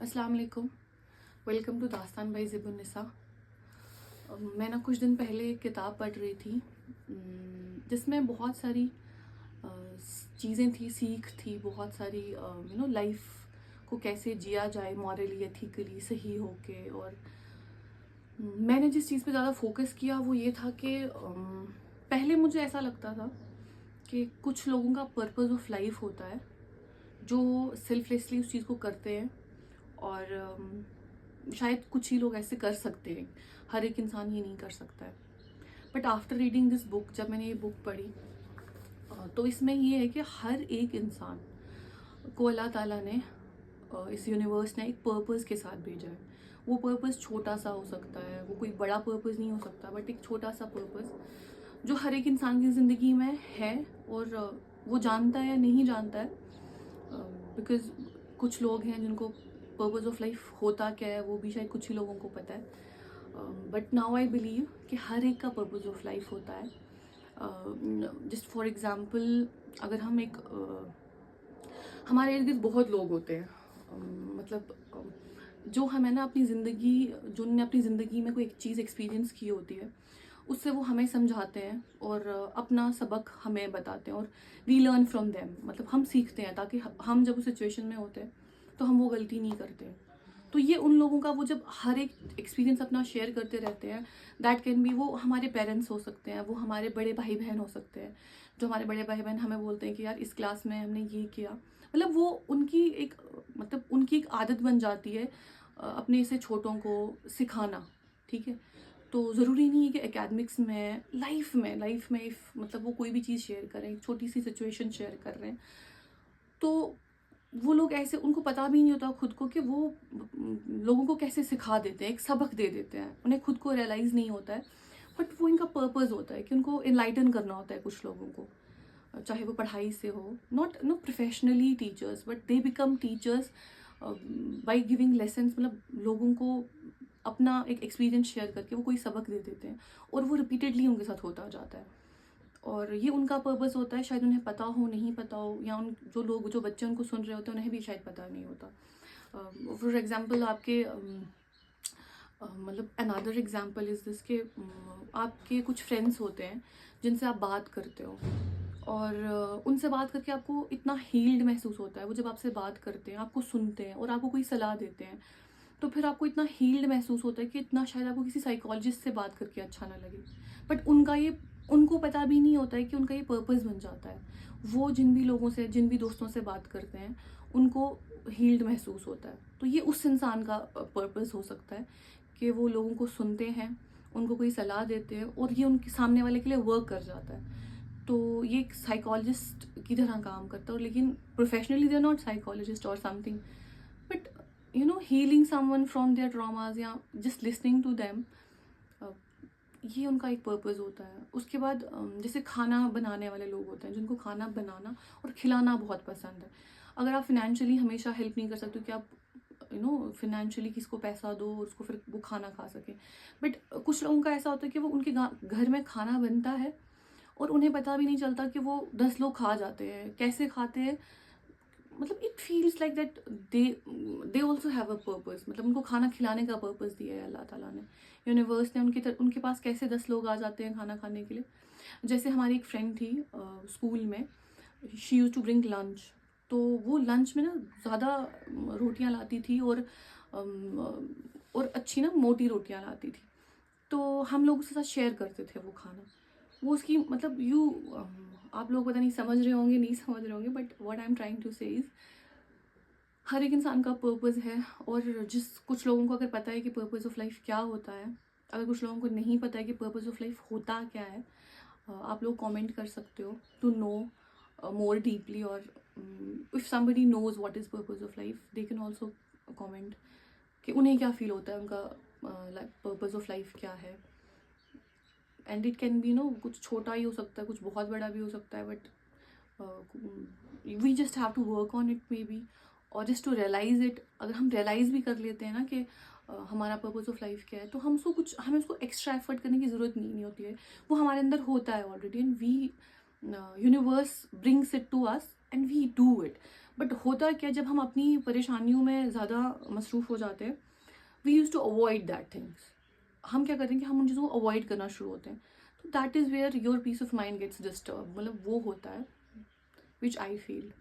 अस्सलाम वालेकुम। Welcome to दास्तान बाई ज़िबुन्निसा। मैं ना कुछ दिन पहले एक किताब पढ़ रही थी जिसमें बहुत सारी चीज़ें थी, सीख थी, बहुत सारी लाइफ को कैसे जिया जाए मॉरली, एथिकली, सही होके। और मैंने जिस चीज़ पे ज़्यादा फोकस किया वो ये था कि पहले मुझे ऐसा लगता था कि कुछ लोगों का पर्पस ऑफ लाइफ होता है जो सेल्फलेसली उस चीज़ को करते हैं। और शायद कुछ ही लोग ऐसे कर सकते हैं, हर एक इंसान ये नहीं कर सकता है। But after reading this book, जब मैंने ये बुक पढ़ी तो इसमें ये है कि हर एक इंसान को अल्लाह ताला ने इस यूनिवर्स ने एक पर्पस के साथ भेजा है। वो पर्पस छोटा सा हो सकता है, वो कोई बड़ा पर्पस नहीं हो सकता, बट एक छोटा सा पर्पस जो हर एक इंसान की ज़िंदगी में है। और वो जानता है या नहीं जानता है, बिकॉज कुछ लोग हैं जिनको पर्पस ऑफ लाइफ होता क्या है वो भी शायद कुछ ही लोगों को पता है। बट नाउ आई बिलीव कि हर एक का पर्पस ऑफ लाइफ होता है। जस्ट फॉर एग्ज़ाम्पल, अगर हम एक हमारे इर्द गिर्द बहुत लोग होते हैं, जो हमें ना अपनी ज़िंदगी, जो उन्होंने अपनी ज़िंदगी में कोई एक चीज़ एक्सपीरियंस की होती है उससे वो हमें समझाते हैं और अपना सबक हमें बताते हैं। और वी लर्न फ्रॉम देम, मतलब हम सीखते हैं ताकि हम जब उस सिचुएशन में होते हैं तो हम वो गलती नहीं करते। तो ये उन लोगों का, वो जब हर एक एक्सपीरियंस अपना शेयर करते रहते हैं, दैट कैन बी, वो हमारे पेरेंट्स हो सकते हैं, वो हमारे बड़े भाई बहन हो सकते हैं। जो हमारे बड़े भाई बहन हमें बोलते हैं कि यार इस क्लास में हमने ये किया, मतलब वो उनकी एक आदत बन जाती है अपने से छोटों को सिखाना। ठीक है, तो ज़रूरी नहीं है कि एकेडमिक्स में, लाइफ में इफ़ मतलब वो कोई भी चीज़ शेयर करें, एक छोटी सी सिचुएशन शेयर कर रहे हैं, तो वो लोग ऐसे, उनको पता भी नहीं होता खुद को कि वो लोगों को कैसे सिखा देते हैं, एक सबक दे देते हैं, उन्हें खुद को रियलाइज़ नहीं होता है। बट वो इनका पर्पस होता है कि उनको इनलाइटन करना होता है कुछ लोगों को, चाहे वो पढ़ाई से हो, not professionally teachers, but they become teachers by giving lessons. मतलब लोगों को अपना एक एक्सपीरियंस शेयर करके वो कोई सबक दे देते हैं और वो रिपीटेडली उनके साथ होता जाता है। और ये उनका पर्पस होता है, शायद उन्हें पता हो, नहीं पता हो, या उन जो बच्चे उनको सुन रहे होते हैं उन्हें भी शायद पता नहीं होता। फॉर एग्जांपल आपके मतलब अनदर एग्जांपल इज़ दिस के आपके कुछ फ्रेंड्स होते हैं जिनसे आप बात करते हो और उनसे बात करके आपको इतना हील्ड महसूस होता है। वो जब आपसे बात करते हैं, आपको सुनते हैं और आपको कोई सलाह देते हैं, तो फिर आपको इतना हील्ड महसूस होता है कि इतना शायद आपको किसी साइकोलॉजिस्ट से बात करके अच्छा ना लगे। बट उनको पता भी नहीं होता है कि उनका ये पर्पस बन जाता है। वो जिन भी लोगों से, जिन भी दोस्तों से बात करते हैं, उनको हील्ड महसूस होता है। तो ये उस इंसान का पर्पस हो सकता है कि वो लोगों को सुनते हैं, उनको कोई सलाह देते हैं और ये उनके सामने वाले के लिए वर्क कर जाता है। तो ये एक साइकोलॉजिस्ट की तरह काम करता है। और लेकिन professionally they are not psychologist और something, but healing someone from their traumas या जस्ट लिसनिंग टू देम, ये उनका एक पर्पस होता है। उसके बाद जैसे खाना बनाने वाले लोग होते हैं जिनको खाना बनाना और खिलाना बहुत पसंद है। अगर आप फिनेंशियली हमेशा हेल्प नहीं कर सकते कि आप फिनेंशियली किसको पैसा दो और उसको फिर वो खाना खा सके, बट कुछ लोगों का ऐसा होता है कि वो उनके घर में खाना बनता है और उन्हें पता भी नहीं चलता कि वो 10 लोग खा जाते हैं, कैसे खाते हैं। मतलब it feels like that they they also have a purpose. मतलब उनको खाना खिलाने का पर्पस दिया है अल्लाह ताला ने, यूनिवर्स ने। उनके पास कैसे 10 लोग आ जाते हैं खाना खाने के लिए। जैसे हमारी एक फ्रेंड थी स्कूल में, she use to bring lunch. तो वो लंच में ना ज़्यादा रोटियां लाती थी और अच्छी ना मोटी रोटियां लाती थी। तो हम लोग उसके साथ शेयर करते थे वो खाना। वो उसकी मतलब आप लोग पता नहीं समझ रहे होंगे, नहीं समझ रहे होंगे, but what I am trying to say is हर एक इंसान का पर्पस है। और कुछ लोगों को अगर पता है कि पर्पस ऑफ लाइफ क्या होता है, अगर कुछ लोगों को नहीं पता है कि पर्पस ऑफ लाइफ होता क्या है, आप लोग कमेंट कर सकते हो टू नो मोर डीपली। और if somebody knows what is purpose of life, they can also comment कि उन्हें क्या फील होता है, उनका पर्पस ऑफ लाइफ क्या है। एंड इट कैन बी कुछ छोटा ही हो सकता है, कुछ बहुत बड़ा भी हो सकता है, but we just have to work on it maybe, और जस्ट टू रियलाइज़ इट। अगर हम रियलाइज़ भी कर लेते हैं ना कि हमारा पर्पस ऑफ लाइफ क्या है, तो हमें उसको एक्स्ट्रा एफर्ट करने की ज़रूरत नहीं होती है। वो हमारे अंदर होता है already, and we universe brings it to us and we do it. But होता क्या, जब हम अपनी परेशानियों में ज़्यादा मसरूफ़ हो जाते हैं, we use to avoid that things. हम क्या करते हैं कि हम उन चीज़ों को अवॉइड करना शुरू होते हैं, तो that is where your peace of mind gets disturb, मतलब वो होता है विच आई फील।